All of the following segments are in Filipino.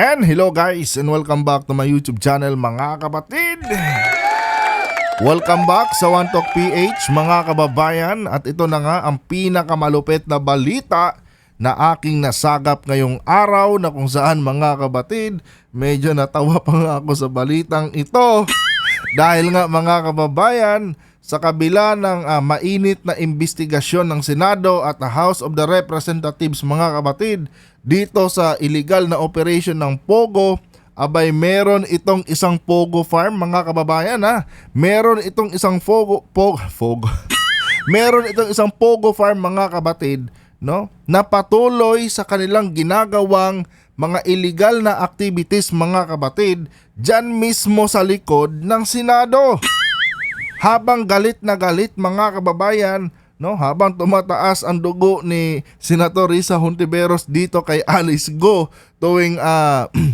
And hello guys and welcome back to my YouTube channel mga kapatid. Welcome back sa One Talk PH mga kababayan. At ito na nga ang pinakamalupit na balita na aking nasagap ngayong araw, na kung saan mga kapatid, medyo natawa pa nga ako sa balitang ito. Dahil nga mga kababayan, sa kabila ng mainit na investigasyon ng Senado at the House of the Representatives mga kapatid, dito sa illegal na operation ng Pogo, abay meron itong isang Pogo farm mga kababayan ha. Meron itong isang meron itong isang Pogo farm mga kapatid, no, na patuloy sa kanilang ginagawang mga illegal na activities mga kapatid, dyan mismo sa likod ng Senado. Habang galit na galit mga kababayan, no, habang tumataas ang dugo ni Senator Risa Hontiveros dito kay Alice Go tuwing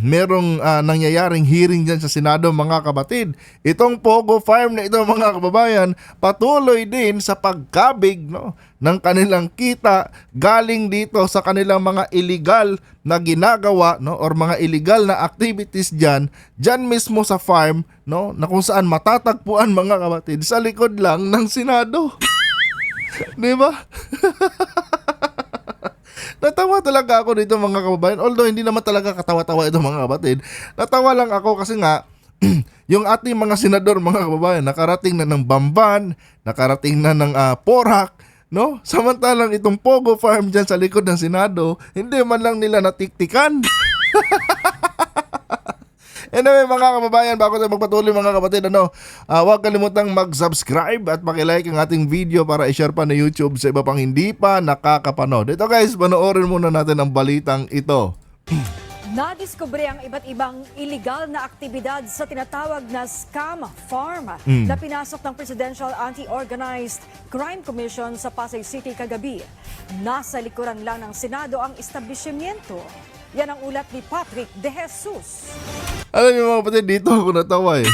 merong nangyayaring hearing dyan sa Senado mga kapatid, itong Pogo Farm na ito mga kababayan patuloy din sa pagkabig, no, ng kanilang kita galing dito sa kanilang mga illegal na ginagawa, no, or mga illegal na activities dyan mismo sa farm, no, na kung saan matatagpuan mga kapatid sa likod lang ng Senado. Di ba? Natawa talaga ako dito mga kababayan. Although hindi naman talaga katawa-tawa ito mga kapatid. Natawa lang ako kasi nga yung ating mga senador mga kababayan nakarating na ng Bamban, nakarating na ng Porac, no? Samantalang itong Pogo Farm dyan sa likod ng Senado, hindi man lang nila natiktikan. Anyway mga kababayan, bago tayo magpatuloy mga kapatid, huwag kalimutang mag-subscribe at pakilike ang ating video para i-share pa na YouTube sa iba pang hindi pa nakakapanood. Ito guys, panoorin muna natin ang balitang ito. Nadiskubre ang iba't ibang illegal na aktibidad sa tinatawag na scam farm na pinasok ng Presidential Anti-Organized Crime Commission sa Pasay City kagabi. Nasa likuran lang ng Senado ang establishmento. Yan ang ulat ni Patrick De Jesus. Alam niyo mga kapatid, dito ako natawa eh.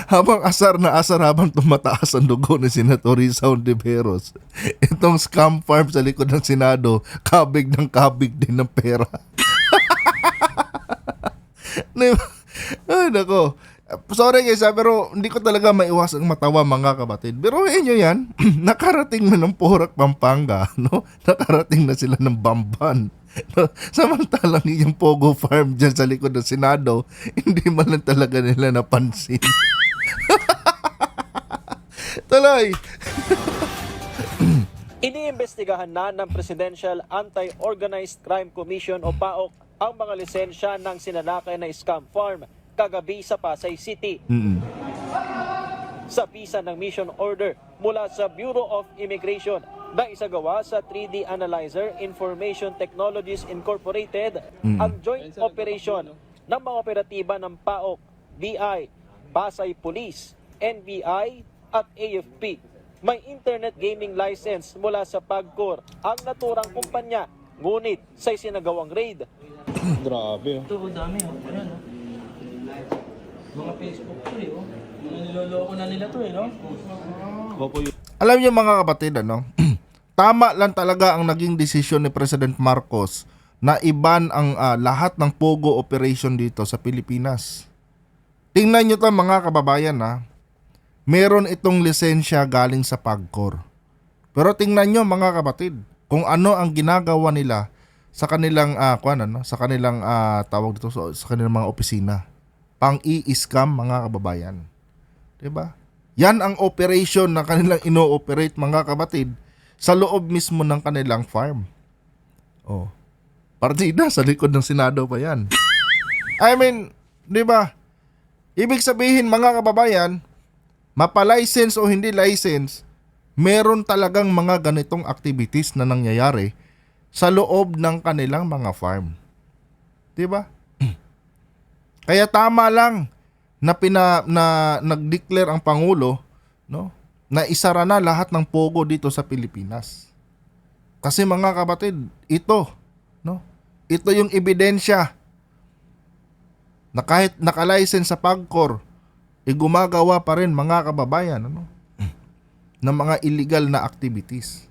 Habang asar na asar habang tumataas ang dugo ni Senator Risa Hontiveros, itong scam farm sa likod ng Senado, kabig ng kabig din ng pera. Ay nako. Sorry guys pero hindi ko talaga maiwasang matawa mga kapatid. Pero inyo yan, nakarating na ng Porac, Pampanga, no? Nakarating na sila ng Bamban. No? Samantalang yung Pogo Farm dyan sa likod ng Senado, hindi man lang talaga nila napansin. Tuloy! Iniimbestigahan na ng Presidential Anti-Organized Crime Commission o PAOC ang mga lisensya ng sinalakay na scam farm kagabi sa Pasay City. Sa bisa ng mission order mula sa Bureau of Immigration na isagawa sa 3D Analyzer Information Technologies Incorporated ang joint operation ng mga operatiba ng PAOC, BI, Pasay Police, NBI at AFP. May internet gaming license mula sa PAGCOR ang naturang kumpanya, ngunit sa isinagawang raid. Grabe. Ito, dami. Ayan, no? Mga Facebook to eh, oh. Mga niloloko na nila to eh, no? Alam niyo mga kapatid, tama lang talaga ang naging desisyon ni President Marcos na iban ang lahat ng Pogo operation dito sa Pilipinas. Tingnan niyo 'to mga kababayan meron itong lisensya galing sa PAGCOR. Pero tingnan niyo mga kapatid kung ano ang ginagawa nila sa kanilang sa kanilang tawag dito sa kanilang mga opisina. Pang-i-scam mga kababayan. 'Di ba? Yan ang operation na kanilang ino-operate mga kapatid sa loob mismo ng kanilang farm. Oh. Partida sa likod ng Senado pa yan. I mean, 'di ba? Ibig sabihin mga kababayan, mapa-license o hindi license, meron talagang mga ganitong activities na nangyayari sa loob ng kanilang mga farm. 'Di ba? Kaya tama lang na nag-declare ang Pangulo, no, na isara na lahat ng Pogo dito sa Pilipinas. Kasi mga kapatid, ito yung ebidensya na kahit naka-license sa PAGCOR, gumagawa pa rin mga kababayan ng mga illegal na activities.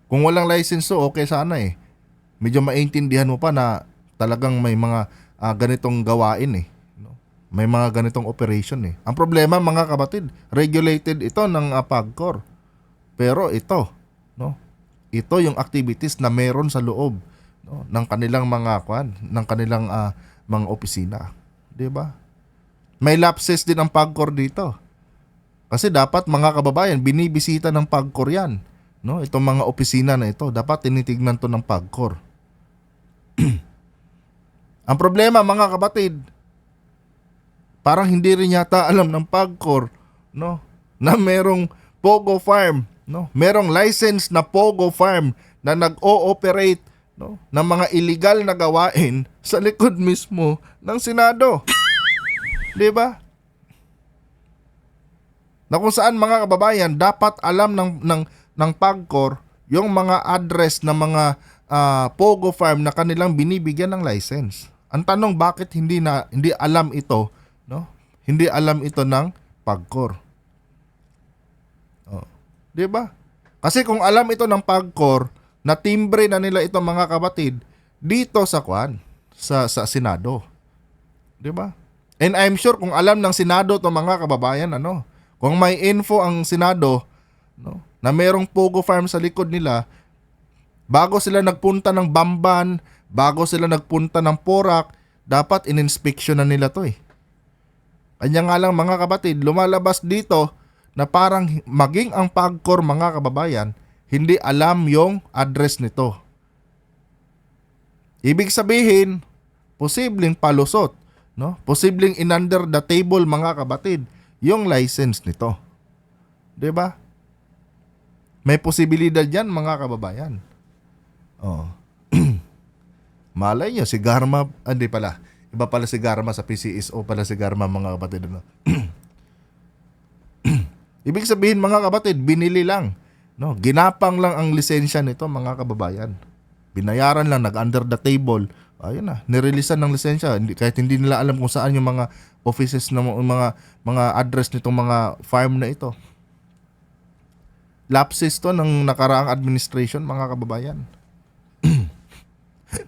Kung walang license okay sana medyo maintindihan mo pa na talagang may mga ganitong gawain eh. No? May mga ganitong operation eh. Ang problema mga kapatid, regulated ito ng PAGCOR. Pero ito, no? Ito yung activities na meron sa loob, no, ng kanilang mga ng kanilang mga opisina, 'di ba? May lapses din ang PAGCOR dito. Kasi dapat mga kababayan, binibisita ng PAGCOR 'yan, no? Itong mga opisina na ito, dapat tinitignan 'to ng PAGCOR. Ang problema mga kapatid, parang hindi rin yata alam ng PAGCOR, no, na merong Pogo Farm, no? Merong license na Pogo Farm na nag-ooperate, no, ng mga illegal na gawain sa likod mismo ng Senado. 'Di ba? Na kung saan mga kababayan dapat alam ng PAGCOR yung mga address ng mga Pogo Farm na kanilang binibigyan ng license. Ang tanong, bakit hindi alam ito, no? Hindi alam ito ng PAGCOR. Oh, 'di ba? Kasi kung alam ito ng PAGCOR, na timbre na nila ito mga kapatid dito sa sa Senado. 'Di ba? And I'm sure kung alam ng Senado to mga kababayan, kung may info ang Senado, no, na merong Pogo Farm sa likod nila, bago sila nagpunta ng Bamban, bago sila nagpunta ng Porac, dapat in-inspection na nila to eh. Kanya nga lang mga kapatid, lumalabas dito na parang maging ang PAGCOR mga kababayan, hindi alam yung address nito. Ibig sabihin, posibleng palusot, no? Posibleng in-under the table mga kapatid yung license nito. 'Di ba? May posibilidad 'yan mga kababayan. Oh. Malay nyo, si Garma, hindi pala. Iba pala si Garma sa PCSO pala si Garma mga kapatid. Ibig sabihin mga kapatid, binili lang. No, ginapang lang ang lisensya nito mga kababayan. Binayaran lang, nag-under the table. Ayun na, nireleasean ng lisensya. Kahit hindi nila alam kung saan yung mga offices ng mga address nitong mga farm na ito. Lapses to ng nakaraang administration mga kababayan.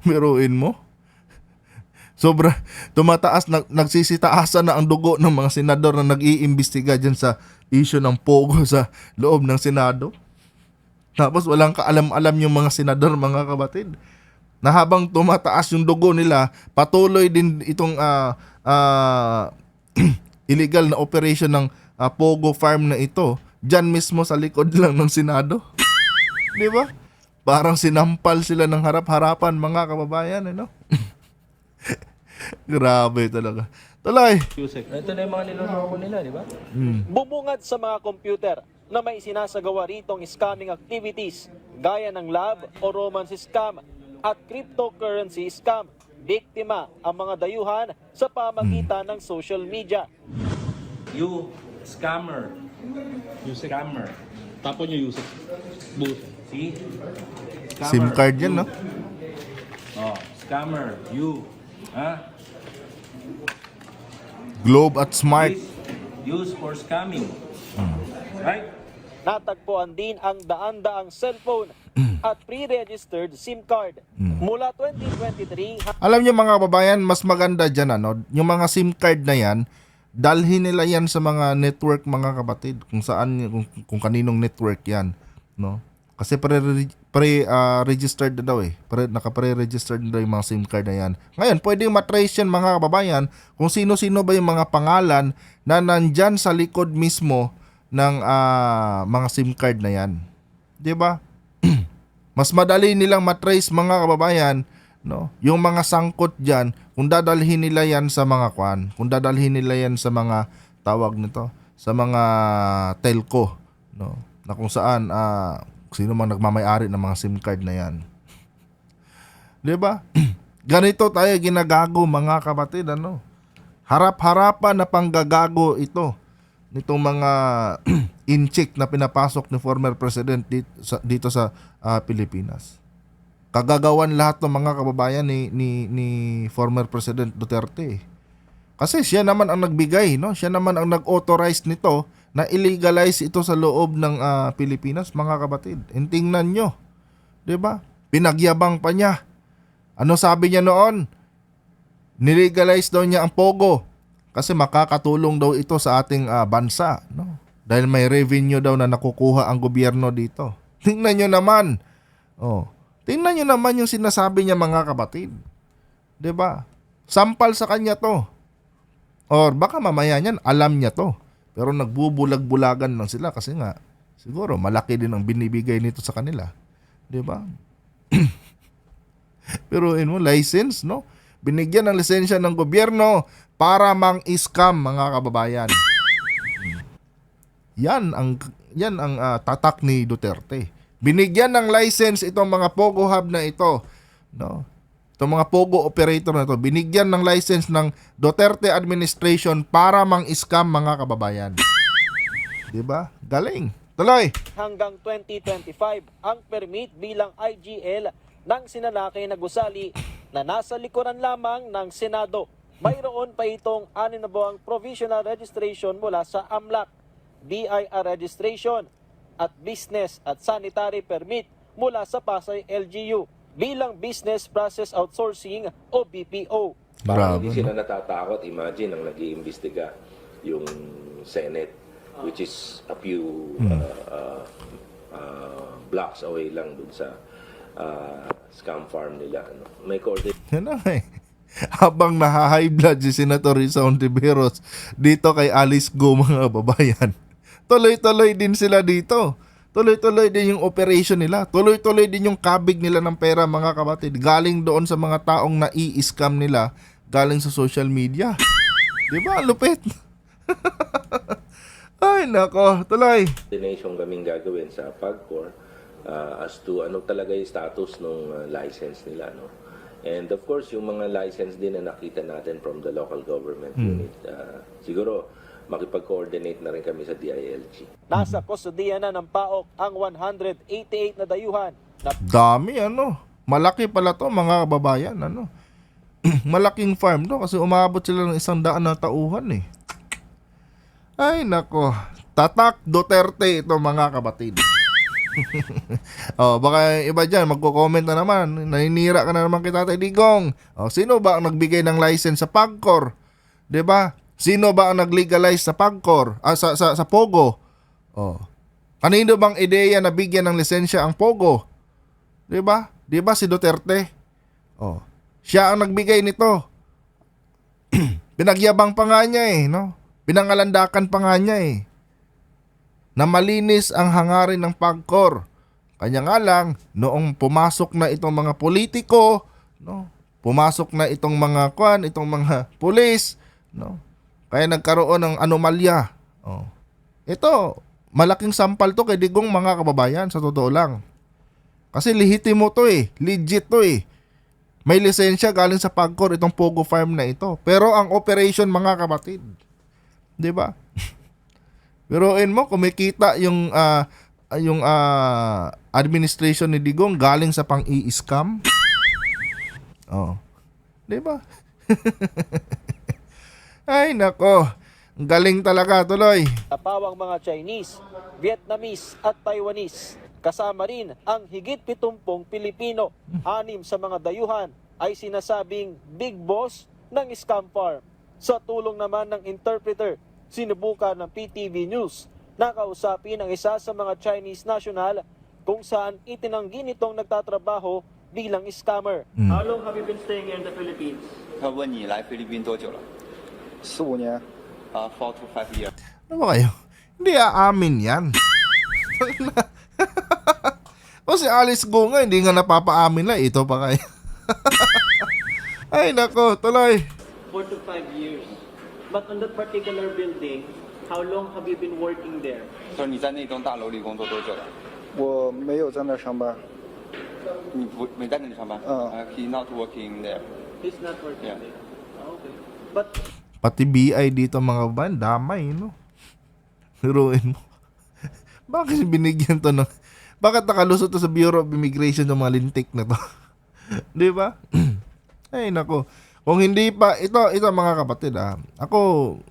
Biruin mo. Sobra tumataas, nagsisitaasan na ang dugo ng mga senador na nag-iimbestiga dyan sa issue ng Pogo sa loob ng Senado. Tapos walang kaalam-alam yung mga senador mga kapatid. Na habang tumataas yung dugo nila, patuloy din itong illegal na operation ng Pogo Farm na ito dyan mismo sa likod lang ng Senado. Di ba? Parang sinampal sila ng harap-harapan mga kababayan, ano? Grabe talaga. Tuloy. Ito na yung mga niloloko nila, di ba? Bumungad sa mga computer na may sinasagawa ritong scamming activities gaya ng love o romance scam at cryptocurrency scam. Biktima ang mga dayuhan sa pamagitan ng social media. You scammer. You scammer. Tapon nyo Yusuf. Booth. See? Scammer. SIM card yan, no? Oh, scammer. You. Huh? Globe at Smart. This used for scamming. Right? Natagpuan din ang daan-daang cellphone at pre-registered SIM card. Mula 2023 Alam niyo mga kababayan, mas maganda dyan, yung mga SIM card na yan, dalhin nila yan sa mga network mga kapatid, kung saan, kung kaninong network yan, no? Kasi pre-registered na daw eh. Naka-pre-registered na daw yung mga SIM card na yan. Ngayon, pwedeng matrace yan mga kababayan kung sino-sino ba yung mga pangalan na nandyan sa likod mismo ng mga SIM card na yan. 'Di ba? Mas madali nilang matrace mga kababayan, no? Yung mga sangkot diyan, kung dadalhin nila yan sa mga kung dadalhin nila yan sa mga tawag nito, sa mga telco, no? Na kung saan sino man nagmamay-ari ng mga SIM card na yan. 'Di ba? Ganito tayo ginagago mga kapatid, ano? Harap-harapan na panggagago ito nitong mga inchik na pinapasok ni former president dito sa Pilipinas. Kagagawan lahat ng mga kababayan ni former President Duterte. Kasi siya naman ang nagbigay, no? Siya naman ang nag-authorize nito na illegalize ito sa loob ng Pilipinas, mga kapatid. And tingnan nyo, 'di ba? Pinagyabang pa niya Ano sabi niya noon? Nilegalize daw niya ang pogo kasi makakatulong daw ito sa ating bansa, no? Dahil may revenue daw na nakukuha ang gobyerno dito. Tingnan nyo naman. Oh, tingnan nyo naman yung sinasabi niya, mga kapatid. 'Di ba? Sampal sa kanya to. Or baka mamaya niyan alam niya to. Pero nagbubulag-bulagan lang sila kasi nga siguro malaki din ang binibigay nito sa kanila. 'Di ba? Pero mo license, no? Binigyan ng lisensya ng gobyerno para mang-scam, mga kababayan. Yan ang tatak ni Duterte. Binigyan ng license itong mga Pogo Hub na ito, no? Itong mga Pogo operator na ito, binigyan ng license ng Duterte administration para mang-scam, mga kababayan. 'Di ba? Galing. Tuloy. Hanggang 2025 ang permit bilang IGL ng sinalakay na gusali na nasa likuran lamang ng Senado. Mayroon pa itong 6 na buwang provisional registration mula sa AMLAC, BIR registration at business at sanitary permit mula sa Pasay LGU bilang business process outsourcing o BPO. Parang Grabe, hindi sila no? natatakot. Imagine ang nag-iimbestiga yung Senate, which is a few blocks away lang dun sa scam farm nila. Ano. May coordination Yan na eh. Habang naha-high blood si Senator Risa Hontiveros dito kay Alice Go, mga babayan. Tuloy-tuloy din sila dito. Tuloy-tuloy din yung operation nila. Tuloy-tuloy din yung kabig nila ng pera, mga kapatid. Galing doon sa mga taong nai-scam nila, galing sa social media. Di ba? Lupit. Ay, nako. Tuloy. kaming gagawin sa PAGCOR as to ano talaga yung status ng license nila. No? And of course, yung mga license din na nakita natin from the local government unit, siguro makipag-coordinate na rin kami sa DILG. Nasa kustodiya na ng PAOK ang 188 na dayuhan na Dami, ano. Malaki pala to, mga kababayan, ano. Malaking farm to kasi umabot sila ng 100 na tauhan eh. Ay, nako. Tatak Duterte ito, mga kapatid. Oh, baka iba dyan, magko-comment na naman. Naninira ka na naman kay Tatay Digong. Oh, sino ba ang nagbigay ng license sa PAGCOR? 'Di ba? Sino ba ang nag-legalize sa PAGCOR? Sa Pogo? Oh. Kanino bang ideya na bigyan ng lisensya ang Pogo? 'Di ba? 'Di ba si Duterte? Oh. Siya ang nagbigay nito. Pinagyabang pa nga niya eh, no? Pinangalandakan pa nga niya eh. Na malinis ang hangarin ng PAGCOR. Kanya nga lang, noong pumasok na itong mga politiko, no? Pumasok na itong mga itong mga pulis, no? Kaya nagkaroon ng anomalya. Oh. Ito, malaking sampal to kay Digong, mga kababayan, sa totoo lang. Kasi lehitimo to eh, legit to eh. May lisensya galing sa PAGCOR itong Pogo Farm na ito. Pero ang operation, mga kapatid, 'di ba? Biruin mo, kumikita yung administration ni Digong galing sa pang-i-scam. Oh. 'Di ba? Ay, nako. Ang galing talaga, tuloy. napawang mga Chinese, Vietnamese at Taiwanese. Kasama rin ang higit 70 Pilipino. 6 sa mga dayuhan ay sinasabing big boss ng scam farm. Sa tulong naman ng interpreter, sinubukan ng PTV News na kausapin ang isa sa mga Chinese national kung saan itinanggi nitong nagtatrabaho bilang scammer. How long have you been staying here in the Philippines? 他问你来菲律宾多久了4、5年， ？4 to 5 years。 Ano ba kayo? Hindi aamin yan. O si Alice Go nga, hindi nga napapaamin lang. Ito pa kayo. Ay, nako, tuloy. 4 to 5 years. But on that particular building, how long have you been working there? 说你在那栋大楼里工作多久了？我没有在那儿上班。你不没在那里上班？He not working there。 He's not working Yeah. there. Okay. But Pati BI dito, mga kababayan, damay, no? Hiruin mo. Bakit binigyan to ng... Bakit nakalusot to sa Bureau of Immigration ng mga lintik na to? Di ba? Ay, nako. Kung hindi pa, ito mga kapatid, ako,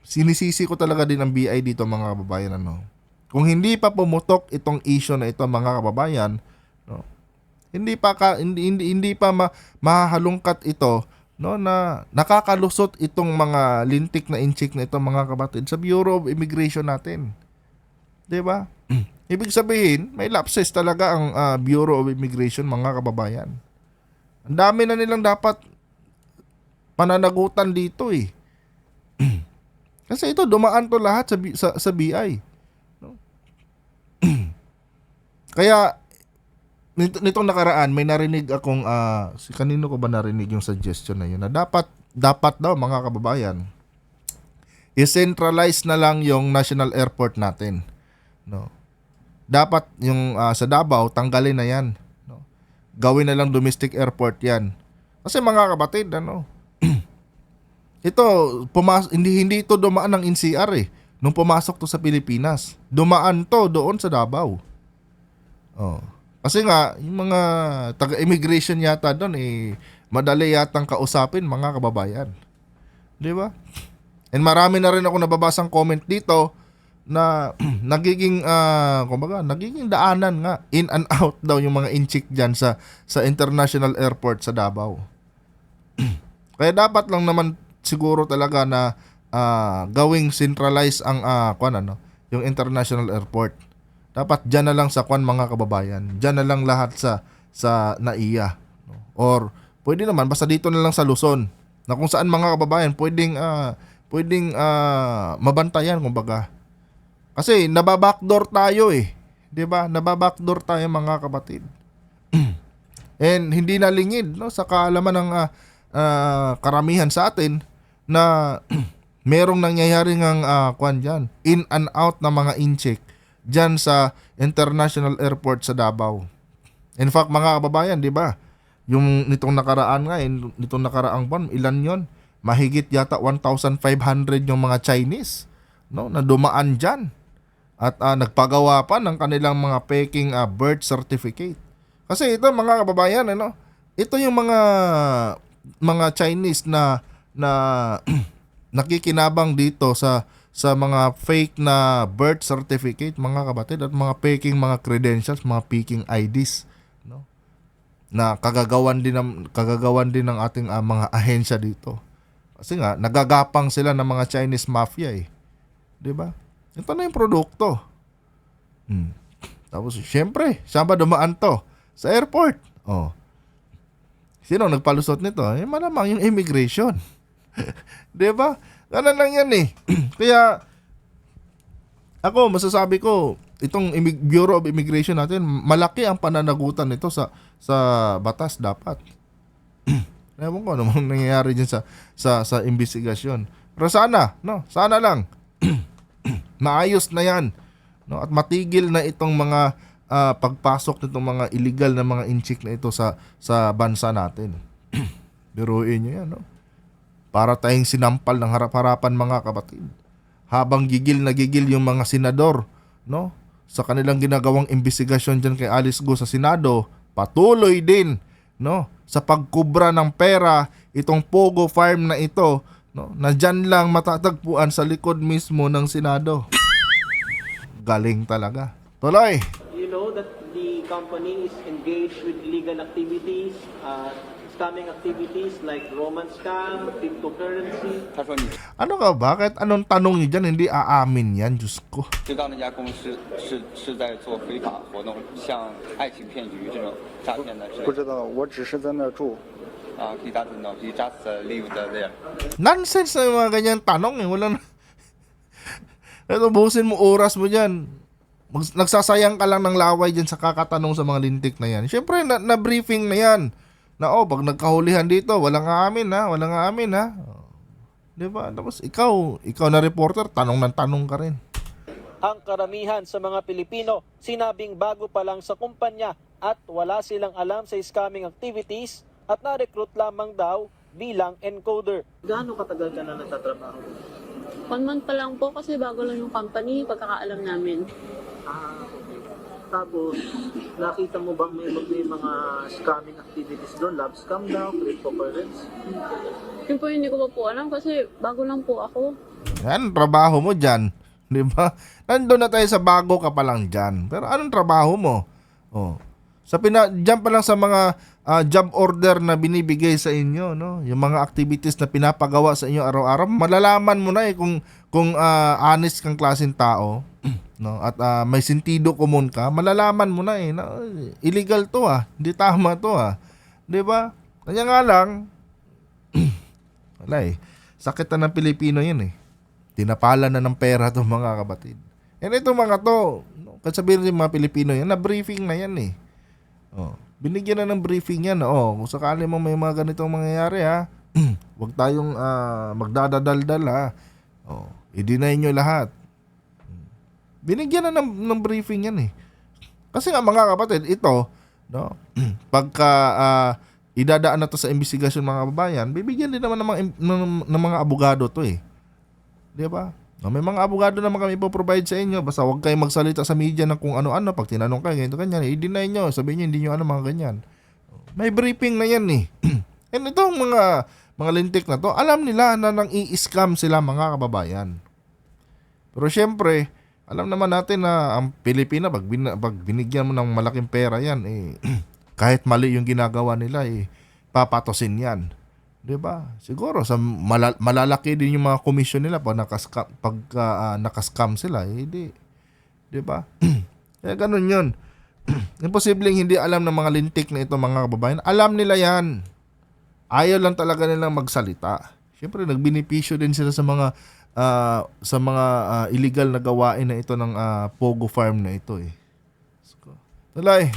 sinisisi ko talaga din ang BI dito, mga kababayan, ano? Kung hindi pa pumutok itong issue na ito, mga kababayan, no? Hindi pa mahalungkat ito, no, na nakakalusot itong mga lintik na inchik na ito, mga kapatid, sa Bureau of Immigration natin. 'Di ba? Ibig sabihin, may lapses talaga ang Bureau of Immigration, mga kababayan. Ang dami na nilang dapat pananagutan dito eh. Kasi ito, dumaan to lahat sa BI. No? Kaya, nitong nakaraan, may narinig akong, kanino ko ba narinig yung suggestion na yun, na dapat daw, mga kababayan, i-centralize na lang yung national airport natin. No? Dapat yung sa Davao, tanggalin na yan. No? Gawin na lang domestic airport yan. Kasi mga kapatid, ito, hindi ito dumaan ng NCR eh. Nung pumasok to sa Pilipinas, dumaan to doon sa Davao. Oh. Kasi nga, yung mga taga-immigration yata doon eh, madali yatang kausapin, mga kababayan. Di ba? And marami na rin ako nababasang comment dito na nagiging daanan nga, in and out daw yung mga inchik dyan sa international airport sa Davao. Kaya dapat lang naman siguro talaga na gawing centralize ang yung international airport. Dapat diyan na lang sa mga kababayan. Diyan na lang lahat sa NAIA. No? Or pwede naman basta dito na lang sa Luzon. Na kung saan, mga kababayan pwedeng mabantayan, kumbaga. Kasi nababackdoor tayo eh. 'Di ba? Nababackdoor tayo, mga kapatid. And hindi nalingid, no, sa kaalaman ng karamihan sa atin na merong nangyayaring diyan, in and out na mga incheck diyan sa international airport sa Davao. In fact, mga kababayan, 'di ba? Yung nitong nakaraang buwan, ilan 'yon? Mahigit yata 1,500 yung mga Chinese, no, na dumaan diyan. At nagpagawa pa ng kanilang mga peking birth certificate. Kasi ito, mga kababayan, ito yung mga Chinese na nakikinabang dito sa mga fake na birth certificate, mga kapatid, at mga peking mga credentials, mga peking IDs, no? Na kagagawan din ng ating mga ahensya dito. Kasi nga nagagapang sila ng mga Chinese mafia eh. 'Di ba? Ito na yung produkto. Tapos, syempre, saan ba dumaan to? Sa airport. Oh. Sino nagpalusot nito? Malamang yung immigration. Diba? Ganun lang yan eh. Kaya, ako, masasabi ko, itong Bureau of Immigration natin, malaki ang pananagutan nito sa batas dapat. Ewan ko, ano nangyayari dyan sa investigasyon. Pero sana lang, naayos na yan, no, at matigil na itong mga pagpasok nitong mga illegal na mga inchik na ito sa bansa natin. Biruin nyo yan, no? Para tayong sinampal ng harap-harapan, mga kapatid. Habang gigil na gigil yung mga senador, no, sa kanilang ginagawang investigasyon dyan kay Alice Go sa Senado, patuloy din, no, sa pagkubra ng pera itong Pogo Farm na ito, no, na dyan lang matatagpuan sa likod mismo ng Senado. Galing talaga. Tuloy. You know that the company is engaged with illegal activities, scamming activities like romance scam, cryptocurrency. 他说你 Ano ka, bakit? Anong tanong niyo dyan? Hindi aamin yan, Diyos ko. 知道那家公司是在做非法活动，像爱情骗局这种诈骗的之类的。不知道，我只是在那儿住。 He doesn't know. He just live there. Nonsense na yung mga ganyan tanong eh. Wala na. Ito, buhusin mo oras mo dyan. Nagsasayang ka lang ng laway dyan sa kakatanong sa mga lintik na yan. Siyempre, na-briefing na yan. Na pag nagkahulihan dito, walang aamin ha. Diba? Tapos ikaw na reporter, tanong ng tanong ka rin. Ang karamihan sa mga Pilipino sinabing bago pa lang sa kumpanya at wala silang alam sa scamming activities at na-recruit lamang daw bilang encoder. Gaano katagal ka na nagtatrabaho? 1 month pa lang po kasi bago lang yung company, pagkakaalam namin. Okay. Tapos, nakita mo bang may mga scamming activities doon? Love scam daw, cryptocurrency? Yun po hindi ko pa po alam kasi bago lang po ako. Yan, trabaho mo dyan. Di ba? Nandun na tayo sa bago ka pa lang dyan. Pero anong trabaho mo? Diyan pa lang sa mga job order na binibigay sa inyo, no? Yung mga activities na pinapagawa sa inyo araw-araw, malalaman mo na kung honest kang klaseng tao, no? At may sentido komon ka, malalaman mo na na illegal to hindi tama to 'Di ba? Kanya nga lang wala sakit na ng Pilipino yun Tinapalan na ng pera tong mga kapatid. And itong mga to, no? Kasi sabihin ng mga Pilipino yan, na briefing na yan binigyan na ng briefing yan. Kung sakali mo may mga ganitong mangyayari huwag tayong magdadadaldal i-deny nyo lahat. Binigyan na ng briefing yan Kasi nga mga kapatid, ito, no, pagka idadaan na to sa investigasyon mga kababayan, bibigyan din naman ng mga abogado to Di ba? May mga abogado naman kami ipoprovide sa inyo. Basta huwag kayong magsalita sa media ng kung ano-ano. Pag tinanong kayo, ganito, ganyan, i-deny nyo. Sabihin nyo, hindi nyo mga ganyan. May briefing na yan And itong mga lintik na to, alam nila na nang i-scam sila mga kababayan. Pero syempre, alam naman natin na ang Pilipina, pag binigyan mo ng malaking pera yan, kahit mali yung ginagawa nila, papatosin yan. Diba? Siguro sa malalaki din yung mga komisyon nila pag nakascam sila, diba? Kaya ganun yun. Imposibleng hindi alam ng mga lintik na ito mga kababayan. Alam nila yan. Ayaw lang talaga nilang magsalita. Siyempre nagbinipisyo din sila sa mga illegal na gawain na ito ng Pogo Farm na ito Talay.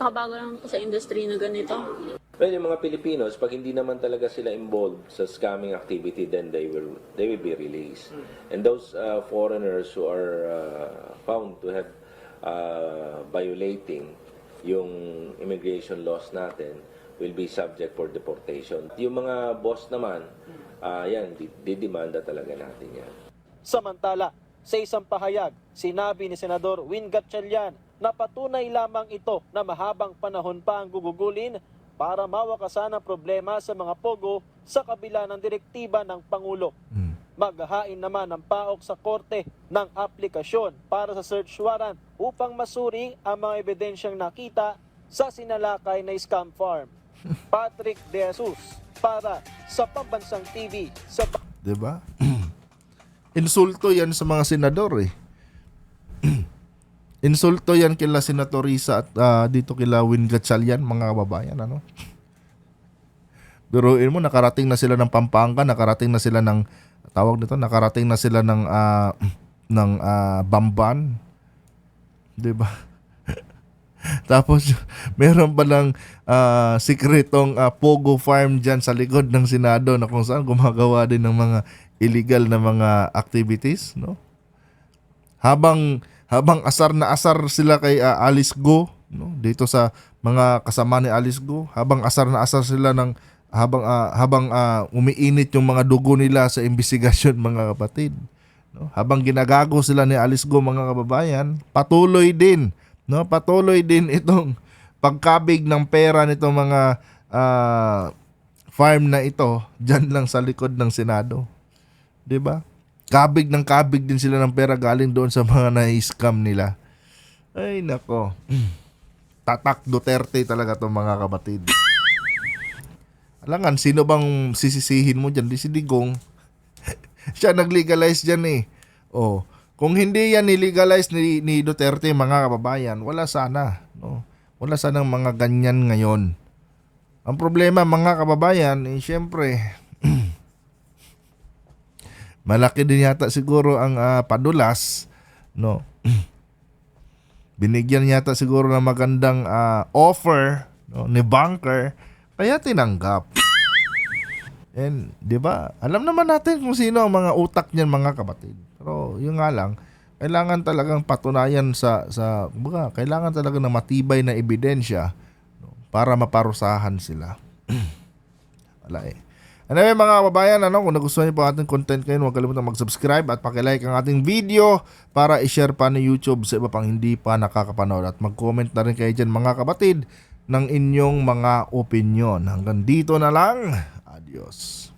Nakabago lang po sa industry na ganito. Well, yung mga Filipinos, pag hindi naman talaga sila involved sa scamming activity, then they will be released. And those foreigners who are found to have violating yung immigration laws natin will be subject for deportation. Yung mga boss naman, yan, didemanda talaga natin yan. Samantala, sa isang pahayag, sinabi ni Senador Win Gatchalian na patunay lamang ito na mahabang panahon pa ang gugugulin para mawakasan ang problema sa mga pogo sa kabila ng direktiba ng Pangulo. Maghahain naman ng PAOK sa korte ng aplikasyon para sa search warrant upang masuri ang mga ebidensyang nakita sa sinalakay na scam farm. Patrick De Jesus para sa Pambansang TV sa Diba? Insulto yan sa mga senador Insulto yan kila Senator Risa at dito kila Win Gatchalian, mga kababayan, Biruin mo, nakarating na sila ng Pampanga, nakarating na sila ng Bamban. 'Di ba? Tapos meron pa lang sikretong Pogo Farm diyan sa likod ng Senado na kung saan gumagawa din ng mga illegal na mga activities, no? Habang asar na asar sila kay Alice Go, no? Dito sa mga kasama ni Alice Go, habang asar na asar sila habang umiinit yung mga dugo nila sa investigasyon, mga kapatid, no? Habang ginagago sila ni Alice Go, mga kababayan, patuloy din itong pagkabig ng pera nitong mga farm na ito diyan lang sa likod ng Senado. 'Di ba? Kabig din sila ng pera galing doon sa mga na-scam nila. Ay nako. Tatak Duterte talaga 'tong mga kapatid. Alangan, sino bang sisisihin mo diyan? Di si Digong. Siya nag-legalize diyan kung hindi yan nilegalize ni Duterte, mga kababayan, wala sana, no? Wala sanang mga ganyan ngayon. Ang problema, mga kababayan, syempre malaki din yata siguro ang padulas, no? Binigyan yata siguro ng magandang offer, no, ni banker, kaya tinanggap. And 'di ba? Alam naman natin kung sino ang mga utak niyan, mga kapatid. Pero yun nga lang, kailangan talagang patunayan kailangan talaga ng matibay na ebidensya, no, para maparusahan sila. Wala Anyway, mga kababayan, kung nagustuhan niyo po ating content kayo, huwag kalimutan mag-subscribe at paki-like ang ating video para i-share pa ni YouTube sa iba pang hindi pa nakakapanood. At mag-comment na rin kayo dyan, mga kapatid, ng inyong mga opinion. Hanggang dito na lang. Adios.